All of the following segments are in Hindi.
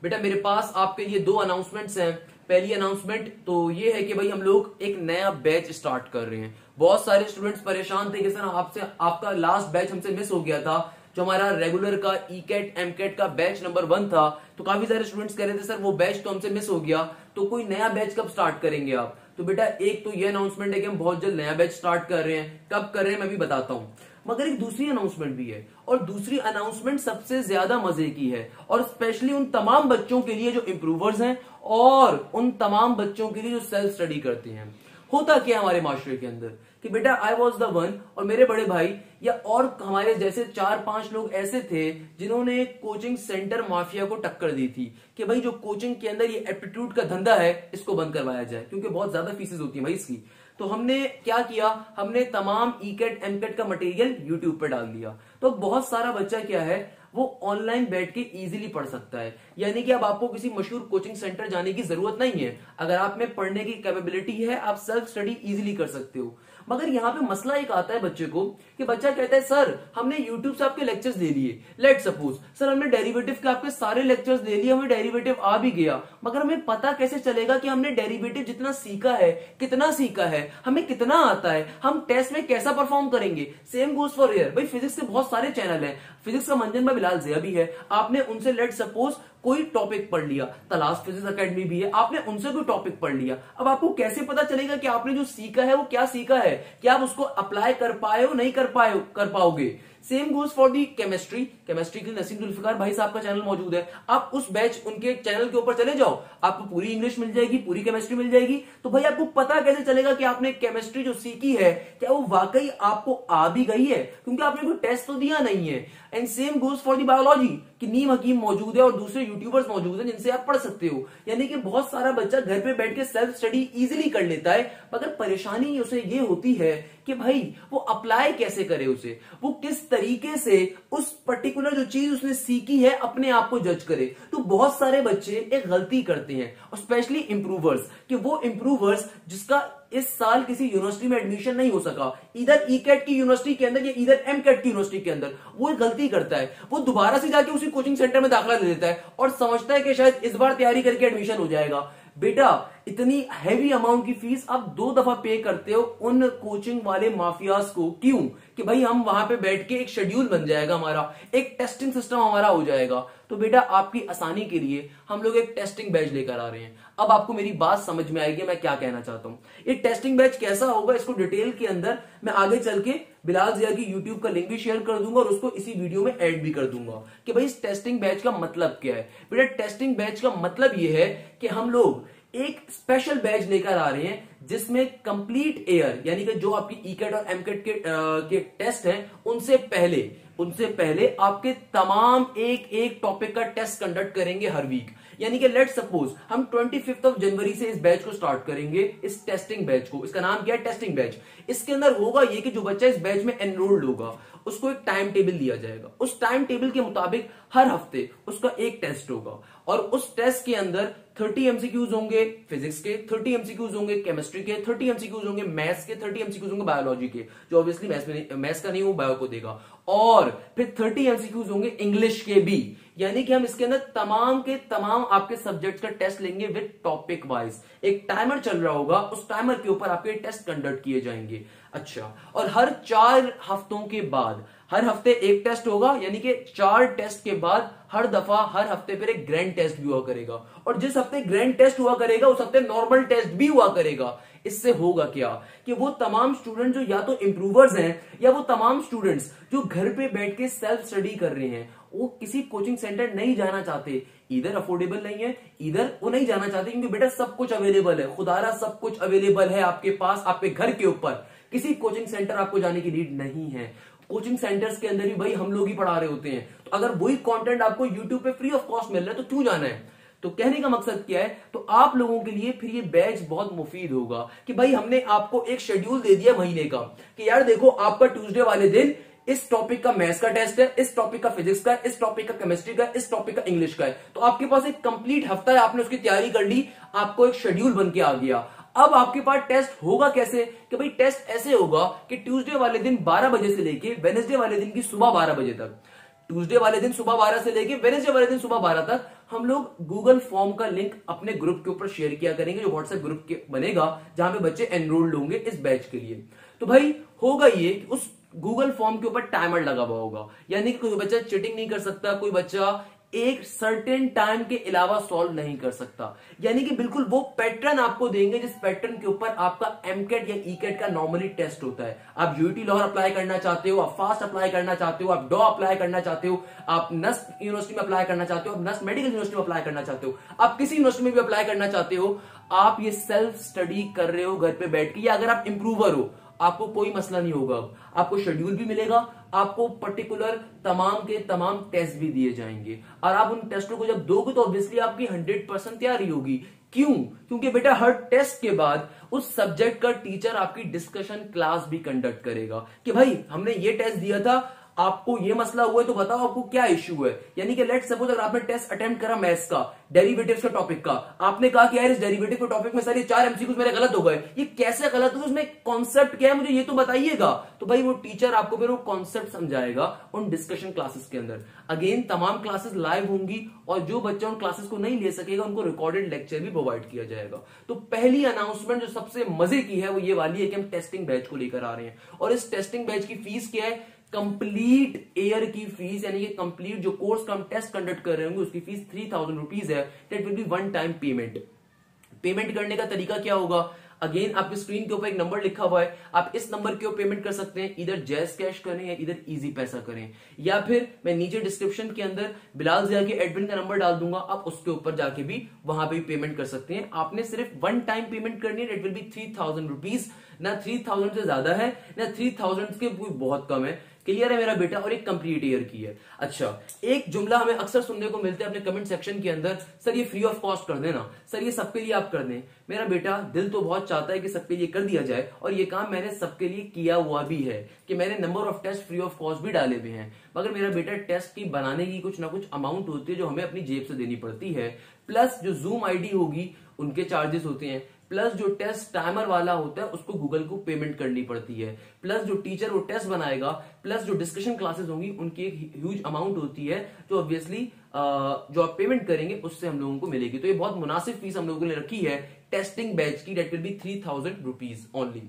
बेटा मेरे पास आपके लिए 2 अनाउंसमेंट्स हैं। पहली अनाउंसमेंट तो ये है कि भाई हम लोग एक नया बैच स्टार्ट कर रहे हैं। बहुत सारे स्टूडेंट्स परेशान थे कि सर आपसे आपका लास्ट बैच हमसे मिस हो गया था, जो हमारा रेगुलर का ई-कैट एम-कैट का बैच नंबर 1 था। तो काफी सारे स्टूडेंट्स कह रहे थे सर वो बैच तो हमसे मिस हो गया, तो कोई नया बैच कब स्टार्ट करेंगे आप। तो बेटा एक तो ये अनाउंसमेंट है कि हम बहुत जल्द नया बैच स्टार्ट कर रहे हैं। कब कर रहे हैं मैं भी बताता हूं, मगर एक दूसरी अनाउंसमेंट भी है, और दूसरी अनाउंसमेंट सबसे ज्यादा मजे की है, और स्पेशली उन तमाम बच्चों के लिए जो इंप्रूवर्स हैं और उन तमाम बच्चों के लिए जो सेल्फ स्टडी करते हैं। होता क्या हमारे माशरे के अंदर कि बेटा आई वॉज द वन, और मेरे बड़े भाई या और हमारे जैसे 4-5 लोग ऐसे थे जिन्होंने कोचिंग सेंटर माफिया को टक्कर दी थी कि भाई जो कोचिंग के अंदर ये एप्टीट्यूड का धंधा है इसको बंद करवाया जाए, क्योंकि बहुत ज्यादा फीसेज होती है भाई इसकी। तो हमने क्या किया, हमने तमाम ई-कैट एम-कैट का मटेरियल यूट्यूब पे डाल दिया। तो बहुत सारा बच्चा क्या है वो ऑनलाइन बैठ के इजीली पढ़ सकता है, यानी कि अब आपको किसी मशहूर कोचिंग सेंटर जाने की जरूरत नहीं है। अगर आप में पढ़ने की कैपेबिलिटी है आप सेल्फ स्टडी इजीली कर सकते हो। मगर यहाँ पे मसला एक आता है बच्चे को कि बच्चा कहता है सर हमने YouTube से आपके लेक्चर्स ले लिए, लेट सपोज सर हमने डेरिवेटिव के आपके सारे लेक्चर्स ले लिए, हमें डेरिवेटिव आ भी गया, मगर हमें पता कैसे चलेगा कि हमने डेरिवेटिव जितना सीखा है, कितना सीखा है, हमें कितना आता है, हम टेस्ट में कैसा परफॉर्म करेंगे। Same goes for air. भाई फिजिक्स के बहुत सारे चैनल हैं, फिजिक्स का मंजन में बिलाल ज़िया भी है, आपने उनसे लेट सपोज कोई टॉपिक पढ़ लिया, तलाश फिजिक्स एकेडमी भी है, आपने उनसे कोई टॉपिक पढ़ लिया। अब आपको कैसे पता चलेगा कि आपने जो सीखा है वो क्या सीखा है, क्या आप उसको अप्लाई कर पाए हो, नहीं कर पाओगे। Same goes for the chemistry के लिए नसीम जुल्फिकार भाई साहब का चैनल मौजूद है। आप उस बैच उनके चैनल के ऊपर चले जाओ, आपको पूरी इंग्लिश मिल जाएगी, पूरी केमिस्ट्री मिल जाएगी। तो भाई आपको पता कैसे चलेगा कि आपने केमिस्ट्री जो सीखी है क्या वो वाकई आपको आ भी गई है, क्योंकि आपने कोई टेस्ट तो दिया नहीं है। And same goes for the biology कि नीम हकीम मौजूद है और दूसरे यूट्यूबर्स मौजूद हैं जिनसे आप पढ़ सकते हो। यानी कि बहुत सारा बच्चा घर पे बैठ के सेल्फ स्टडी इजीली कर लेता है, मगर परेशानी उसे ये होती है कि भाई वो अप्लाई कैसे करे, उसे वो किस तरीके से उस पर्टिकुलर जो चीज उसने सीखी है अपने आप को जज करे। तो बहुत सारे बच्चे एक गलती करते हैं, और स्पेशली इंप्रूवर्स, कि वो इंप्रूवर्स जिसका इस साल किसी यूनिवर्सिटी में एडमिशन नहीं हो सका, इधर ई-कैट की यूनिवर्सिटी के अंदर या इधर एम-कैट की यूनिवर्सिटी के अंदर, वो एक गलती करता है, वो दोबारा से जाके उसी कोचिंग सेंटर में दाखिला ले लेता है और समझता है कि शायद इस बार तैयारी करके एडमिशन हो जाएगा। बेटा इतनी हैवी अमाउंट की फीस आप 2 दफा पे करते हो उन कोचिंग वाले माफियाज को, क्यों? कि भाई हम वहां पे बैठ के एक शेड्यूल बन जाएगा हमारा, एक टेस्टिंग सिस्टम हमारा हो जाएगा। तो बेटा आपकी आसानी के लिए हम लोग एक टेस्टिंग बैच लेकर आ रहे हैं। अब आपको मेरी बात समझ में आएगी मैं क्या कहना चाहता हूं। ये टेस्टिंग बैच कैसा होगा इसको डिटेल के अंदर मैं आगे चल के बिलाल ज़िया की यूट्यूब का लिंक भी शेयर कर दूंगा और उसको इसी वीडियो में ऐड भी कर दूंगा कि भाई इस टेस्टिंग बैच का मतलब क्या है। बेटा टेस्टिंग बैच का मतलब ये है कि हम लोग एक स्पेशल बैच लेकर आ रहे हैं जिसमें कंप्लीट ईयर, यानी कि जो आपकी ई-कैट और एम-कैट के टेस्ट हैं उनसे पहले आपके तमाम एक टॉपिक का टेस्ट कंडक्ट करेंगे हर वीक। यानी कि लेट सपोज हम 25 जनवरी से इस बैच को स्टार्ट करेंगे, इस टेस्टिंग बैच को। इसका नाम क्या है? Testing batch. इसके अंदर होगा ये कि जो बच्चा इस बैच में एनरोल्ड होगा उसको एक टाइम टेबल दिया जाएगा, उस टाइम टेबल के मुताबिक हर हफ्ते उसका एक टेस्ट होगा, और उस टेस्ट के अंदर 30 एमसीक्यूज होंगे फिजिक्स के, 30 एमसीक्यूज होंगे केमिस्ट्री के, 30 एमसीक्यूज होंगे मैथ्स के, 30 एमसीक्यूज होंगे बायोलॉजी के, जो ऑब्वियसली मैथ्स का नहीं वो बायो को देगा, और फिर 30 एमसीक्यूज होंगे इंग्लिश के भी। यानी कि हम इसके अंदर तमाम के तमाम आपके सब्जेक्ट्स का टेस्ट लेंगे विद टॉपिक वाइज। एक टाइमर चल रहा होगा, उस टाइमर के ऊपर आपके टेस्ट कंडक्ट किए जाएंगे। अच्छा, और हर 4 हफ्तों के बाद हर हफ्ते एक टेस्ट होगा, यानी कि 4 टेस्ट के बाद हर दफा हर हफ्ते फिर एक ग्रैंड टेस्ट भी हुआ करेगा, और जिस हफ्ते ग्रैंड टेस्ट हुआ करेगा उस हफ्ते नॉर्मल टेस्ट भी हुआ करेगा। इससे होगा क्या कि वो तमाम स्टूडेंट जो या तो इंप्रूवर्स हैं या वो तमाम स्टूडेंट्स जो घर पे बैठ के सेल्फ स्टडी कर रहे हैं, वो किसी कोचिंग सेंटर नहीं जाना चाहते, इधर अफोर्डेबल नहीं है, इधर वो नहीं जाना चाहते, क्योंकि बेटा सब कुछ अवेलेबल है, खुदारा सब कुछ अवेलेबल है आपके पास, आपके घर के ऊपर। किसी कोचिंग सेंटर आपको जाने की नीड नहीं है। कोचिंग सेंटर्स के अंदर भी भाई हम लोग ही पढ़ा रहे होते हैं, तो अगर वही कंटेंट आपको यूट्यूब पे फ्री ऑफ कॉस्ट मिल रहा है तो क्यों जाना है? तो कहने का मकसद क्या है, तो आप लोगों के लिए फिर ये बैच बहुत मुफीद होगा कि भाई हमने आपको एक शेड्यूल दे दिया महीने का कि यार देखो आपका ट्यूसडे वाले दिन इस टॉपिक का मैथ्स का टेस्ट है, इस टॉपिक का फिजिक्स का, इस टॉपिक का केमिस्ट्री का, इस टॉपिक का इंग्लिश का है। तो आपके पास एक कंप्लीट हफ्ता है, आपने उसकी तैयारी कर ली, आपको एक शेड्यूल बन के आ गया। अब आपके पास टेस्ट होगा कैसे कि भाई टेस्ट ऐसे होगा कि ट्यूसडे वाले दिन 12 बजे से लेके वेडनेसडे वाले दिन की सुबह 12 बजे तक, ट्यूसडे वाले दिन सुबह 12 से लेके वेडनेसडे वाले दिन सुबह 12 तक हम लोग गूगल फॉर्म का लिंक अपने ग्रुप के ऊपर शेयर किया करेंगे, जो व्हाट्सएप ग्रुप के बनेगा जहां पे बच्चे एनरोल्ड होंगे इस बैच के लिए। तो भाई होगा ये कि उस गूगल फॉर्म के ऊपर टाइमर लगा हुआ होगा, यानी कि कोई बच्चा चीटिंग नहीं कर सकता, कोई बच्चा एक सर्टेन टाइम के अलावा सॉल्व नहीं कर सकता। यानी कि बिल्कुल वो पैटर्न आपको देंगे जिस पैटर्न के ऊपर आपका एमकेट या ईकेट का नॉर्मली टेस्ट होता है। आप यूटी लाहौर अप्लाई करना चाहते हो, आप फास्ट अप्लाई करना चाहते हो, आप डॉ अप्लाई करना चाहते हो, आप नस्ट यूनिवर्सिटी में अप्लाई करना चाहते हो, आप नस्ट मेडिकल यूनिवर्सिटी में अप्लाई करना चाहते हो, आप किसी यूनिवर्सिटी में भी अप्लाई करना चाहते हो, आप ये सेल्फ स्टडी कर रहे हो घर पे बैठ के, या अगर आप इंप्रूवर हो आपको कोई मसला नहीं होगा। आपको शेड्यूल भी मिलेगा, आपको पर्टिकुलर तमाम के तमाम टेस्ट भी दिए जाएंगे, और आप उन टेस्टों को जब दोगे तो ऑब्वियसली आपकी 100% तैयारी होगी। क्यों? क्योंकि बेटा हर टेस्ट के बाद उस सब्जेक्ट का टीचर आपकी डिस्कशन क्लास भी कंडक्ट करेगा कि भाई हमने ये टेस्ट दिया था, आपको ये मसला हुआ है तो बताओ आपको क्या इश्यू है। यानी कि लेट सपोज अगर आपने टेस्ट अटेम्प्ट करा मैथ्स का, डेरिवेटिव्स के टॉपिक का, आपने कहा कि यार इस डेरिवेटिव के टॉपिक में सर ये 4 एमसीक्यूज मेरे गलत हो गए, ये कैसे गलत हो गए, उसमें कॉन्सेप्ट क्या है मुझे ये तो बताइएगा। तो भाई वो टीचर आपको फिर वो कॉन्सेप्ट समझाएगा उन डिस्कशन क्लासेस के अंदर। अगेन तमाम क्लासेस लाइव होंगी, और जो बच्चा उन क्लासेस को नहीं ले सकेगा उनको रिकॉर्डेड लेक्चर भी प्रोवाइड किया जाएगा। तो पहली अनाउंसमेंट जो सबसे मजे की है वो ये वाली है कि हम टेस्टिंग बैच को लेकर आ रहे हैं, और इस टेस्टिंग बैच की फीस क्या है? कंप्लीट ईयर की फीस, यानी कि कंप्लीट जो कोर्स का हम टेस्ट कंडक्ट कर रहे होंगे उसकी फीस 3000 रुपीज है। That will be one time payment. Payment करने का तरीका क्या होगा? अगेन आपकी स्क्रीन के ऊपर एक नंबर लिखा हुआ है, आप इस नंबर के ऊपर पेमेंट कर सकते हैं। इधर जैस कैश करें या इधर इजी पैसा करें, या फिर मैं नीचे डिस्क्रिप्शन के अंदर बिलाल जिया के एडमिन का नंबर डाल दूंगा, आप उसके ऊपर जाके भी वहां पे भी पेमेंट कर सकते हैं। आपने सिर्फ वन टाइम पेमेंट करनी है। It will be 3000 rupees. ना 3000 से ज्यादा है ना 3000 के बहुत कम है। क्लियर है मेरा बेटा? और एक कंप्लीट ईयर की है। अच्छा, एक जुमला हमें अक्सर सुनने को मिलता है अपने कमेंट सेक्शन के अंदर, सर ये फ्री ऑफ कॉस्ट कर देना, सर ये सबके लिए आप कर दें। मेरा बेटा दिल तो बहुत चाहता है कि सबके लिए कर दिया जाए, और ये काम मैंने सबके लिए किया हुआ भी है कि मैंने number of test free of cost भी डाले हुए हैं। मगर मेरा बेटा टेस्ट की बनाने की कुछ ना कुछ अमाउंट होती है जो हमें अपनी जेब से देनी पड़ती है, प्लस जो जूम आईडी होगी उनके चार्जेस होते हैं, प्लस जो टेस्ट टाइमर वाला होता है उसको गूगल को पेमेंट करनी पड़ती है, प्लस जो टीचर वो टेस्ट बनाएगा, प्लस जो डिस्कशन क्लासेस होंगी उनकी एक ह्यूज अमाउंट होती है जो ऑब्वियसली जो आप पेमेंट करेंगे उससे हम लोगों को मिलेगी। तो ये बहुत मुनासिब फीस हम लोगों ने रखी है टेस्टिंग बैच की। That will be 3000 rupees only.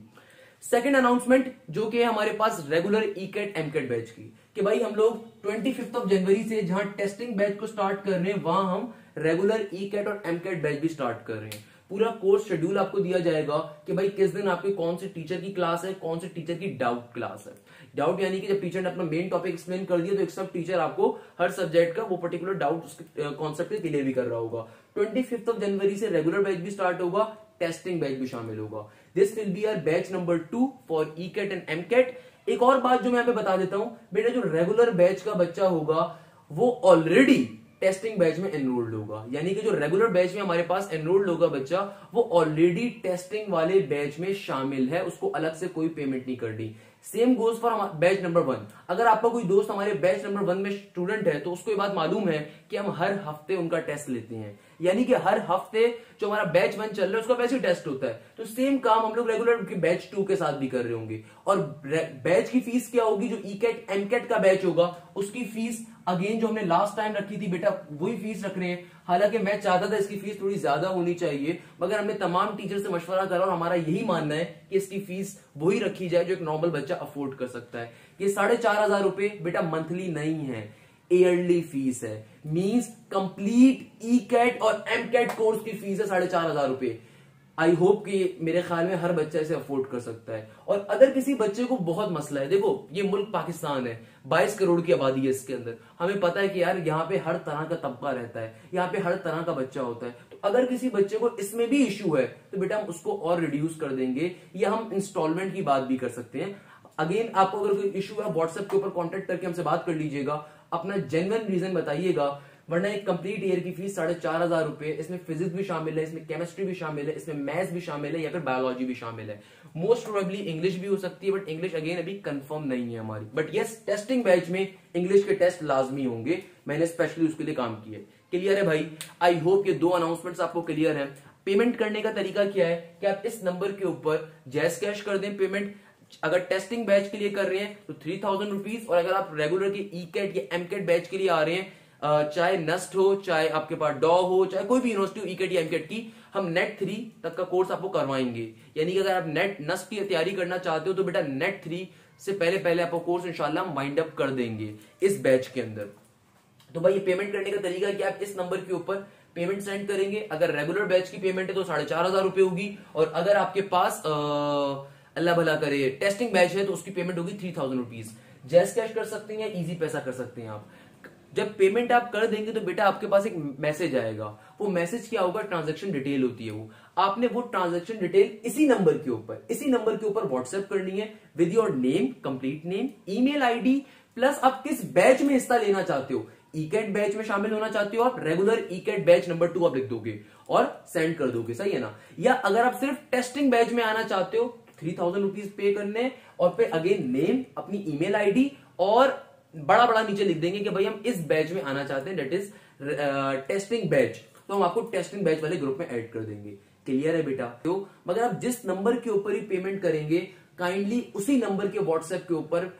Second announcement जो कि हमारे पास रेगुलर ईकेट एमकेट बैच की, कि भाई हम लोग 25 जनवरी से जहां टेस्टिंग बैच को स्टार्ट कर रहे हैं वहां हम रेगुलर ईकेट और एमकेट बैच भी स्टार्ट कर रहे हैं। पूरा कोर्स शेड्यूल आपको दिया जाएगा कि भाई किस दिन आपके कौन से टीचर की क्लास है, कौन से टीचर की डाउट क्लास है। डाउट यानी कि जब टीचर ने अपना मेन टॉपिक एक्सप्लेन कर दिया तो एक सब टीचर आपको हर सब्जेक्ट का वो पर्टिकुलर डाउट कॉन्सेप्ट के क्लियर भी कर रहा होगा। 25 जनवरी से रेगुलर बैच भी स्टार्ट होगा, टेस्टिंग बैच भी शामिल होगा। This will be our batch number 2 for ECAT and MCAT. एक और बात जो मैं यहाँ पे बता देता हूं बेटा, जो रेगुलर बैच का बच्चा होगा वो ऑलरेडी टेस्टिंग बैच में एनरोल्ड होगा। यानी कि जो रेगुलर बैच में हमारे पास एनरोल्ड होगा बच्चा वो ऑलरेडी टेस्टिंग वाले बैच में शामिल है, उसको अलग से कोई पेमेंट नहीं करनी। Same goes for batch number 1। अगर आपका कोई दोस्त हमारे बैच नंबर 1 में स्टूडेंट है तो उसको ये बात मालूम है कि हम हर हफ्ते उनका टेस्ट लेते हैं, यानी कि हर हफ्ते जो हमारा बैच 1 चल रहा है उसका वैसे टेस्ट होता है। तो सेम काम हम लोग रेगुलर बैच 2 के साथ भी कर रहे होंगे। और बैच की फीस क्या होगी? जो ईकेट एमकेट का बैच होगा उसकी फीस अगेन जो हमने लास्ट टाइम रखी थी बेटा वही फीस रख रहे हैं। हालांकि मैं चाहता था इसकी फीस थोड़ी ज्यादा होनी चाहिए, मगर हमने तमाम टीचर से मशवरा करा और हमारा यही मानना है कि इसकी फीस वही रखी जाए जो एक नॉर्मल बच्चा अफोर्ड कर सकता है। ये 4500 रुपए बेटा मंथली नहीं है, ईयरली फीस है। मींस कंप्लीट ईकेट और एमकेट कोर्स की फीस है 4500 रुपए। आई होप कि मेरे ख्याल में हर बच्चा इसे अफोर्ड कर सकता है। और अगर किसी बच्चे को बहुत मसला है, देखो ये मुल्क पाकिस्तान है, 22 करोड़ की आबादी है इसके अंदर, हमें पता है कि यार यहाँ पे हर तरह का तबका रहता है, यहाँ पे हर तरह का बच्चा होता है। तो अगर किसी बच्चे को इसमें भी इश्यू है तो बेटा हम उसको और रिड्यूस कर देंगे, या हम इंस्टॉलमेंट की बात भी कर सकते हैं। अगेन आपको अगर कोई इश्यू है व्हाट्सएप के ऊपर कॉन्टेक्ट करके हमसे बात कर लीजिएगा, अपना जेन्युइन रीजन बताइएगा, वरना एक कंप्लीट ईयर की फीस 4500 रुपए। इसमें फिजिक्स भी शामिल है, इसमें केमिस्ट्री भी शामिल है, इसमें मैथ्स भी शामिल है, या फिर बायोलॉजी भी शामिल है। मोस्ट प्रोबेबली इंग्लिश भी हो सकती है, बट इंग्लिश अगेन अभी कंफर्म नहीं है हमारी। बट यस, टेस्टिंग बैच में इंग्लिश के टेस्ट लाजमी होंगे, मैंने स्पेशली उसके लिए काम किया है। क्लियर है भाई? आई होप ये 2 अनाउंसमेंट्स आपको क्लियर है। पेमेंट करने का तरीका क्या है कि आप इस नंबर के ऊपर जैस कैश कर दें पेमेंट। अगर टेस्टिंग बैच के लिए कर रहे हैं तो 3000 रुपीज, और अगर आप रेगुलर के ईकेट या एमकेट बैच के लिए आ रहे हैं चाहे नस्ट हो, चाहे आपके पास डॉ हो, चाहे कोई भी यूनिवर्सिटी हो, ईकेट या एमकेट की, हम नेट 3 तक का कोर्स आपको करवाएंगे। यानी कि अगर आप नेट नस्ट की तैयारी करना चाहते हो तो बेटा नेट 3 से पहले पहले आपको कोर्स इंशाल्लाह हम वाइंड अप कर देंगे इस बैच के अंदर। तो भाई ये पेमेंट करने का तरीका है कि आप इस नंबर के ऊपर पेमेंट सेंड करेंगे। अगर रेगुलर बैच की पेमेंट है तो 4,500 रुपए होगी, और अगर आपके पास अल्लाह भला करे टेस्टिंग बैच है तो उसकी पेमेंट होगी 3,000 रुपीज। जैस कैश कर सकते हैं या इजी पैसा कर सकते हैं आप। जब पेमेंट आप कर देंगे तो बेटा आपके पास एक मैसेज आएगा। वो मैसेज क्या होगा, ट्रांजैक्शन डिटेल होती है वो। आपने वो ट्रांजैक्शन डिटेल इसी नंबर के ऊपर व्हाट्सएप करनी है with your name, complete name, email ID, plus आप किस बैच में हिस्सा लेना चाहते हो। ईकेट बैच में शामिल होना चाहते हो आप, रेगुलर ईकेट बैच नंबर 2 आप लिख दोगे और सेंड कर दोगे, सही है ना। या अगर आप सिर्फ टेस्टिंग बैच में आना चाहते हो 3,000 रुपीज पे करने, और फिर अगेन नेम, अपनी ईमेल आईडी, और बड़ा बड़ा नीचे लिख देंगे कि भाई हम इस बैच में आना चाहते हैं, दैट इज टेस्टिंग बैच, तो हम आपको टेस्टिंग बैच वाले ग्रुप में ऐड कर देंगे। क्लियर है बेटा। तो मगर आप जिस नंबर के ऊपर ही पेमेंट करेंगे काइंडली उसी नंबर के व्हाट्सएप के ऊपर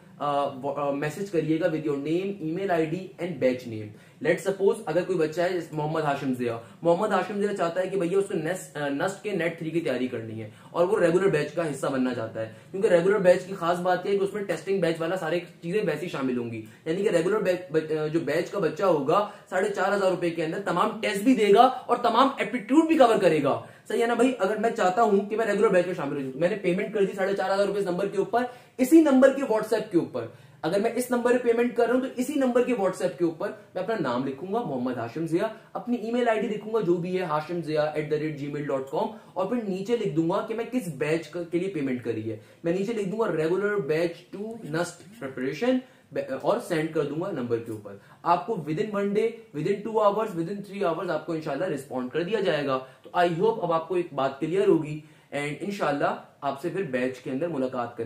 मैसेज करिएगा with your name, email ID and batch name. Let suppose अगर कोई बच्चा है मोहम्मद हाशिम जिया चाहता है कि भैया उसको नस्ट के नेट 3 की तैयारी करनी है और वो रेगुलर बैच का हिस्सा बनना चाहता है, क्योंकि रेगुलर बैच की खास बात है कि उसमें टेस्टिंग बैच वाला सारी चीजें वैसी शामिल होंगी। यानी कि रेगुलर जो बैच का बच्चा होगा 4,500 रुपए के अंदर तमाम टेस्ट भी देगा और तमाम एप्टीट्यूड भी कवर करेगा, सही है ना भाई। अगर मैं चाहता हूं कि मैं रेगुलर बैच में शामिल हो, मैंने पेमेंट कर दी 4,500 रुपए नंबर के ऊपर, इसी नंबर के व्हाट्सएप के ऊपर, अगर मैं इस नंबर पे पेमेंट कर रहा हूं तो इसी नंबर के व्हाट्सएप के ऊपर मैं अपना नाम लिखूंगा मोहम्मद हाशिम जिया, अपनी ईमेल आईडी लिखूंगा जो भी है hashimzia@gmail.com, और फिर नीचे लिख दूंगा कि मैं किस बैच के लिए पेमेंट करी है। मैं नीचे लिख दूंगा रेगुलर बैच 2 नस्ट प्रिपरेशन और सेंड कर दूंगा नंबर के ऊपर। आपको with in 1 day, with in 2 hours, with in 3 hours आपको इंशाल्लाह रिस्पॉन्ड कर दिया जाएगा। तो आई होप अब आपको एक बात क्लियर होगी, एंड इंशाल्लाह आपसे फिर बैच के अंदर मुलाकात करें।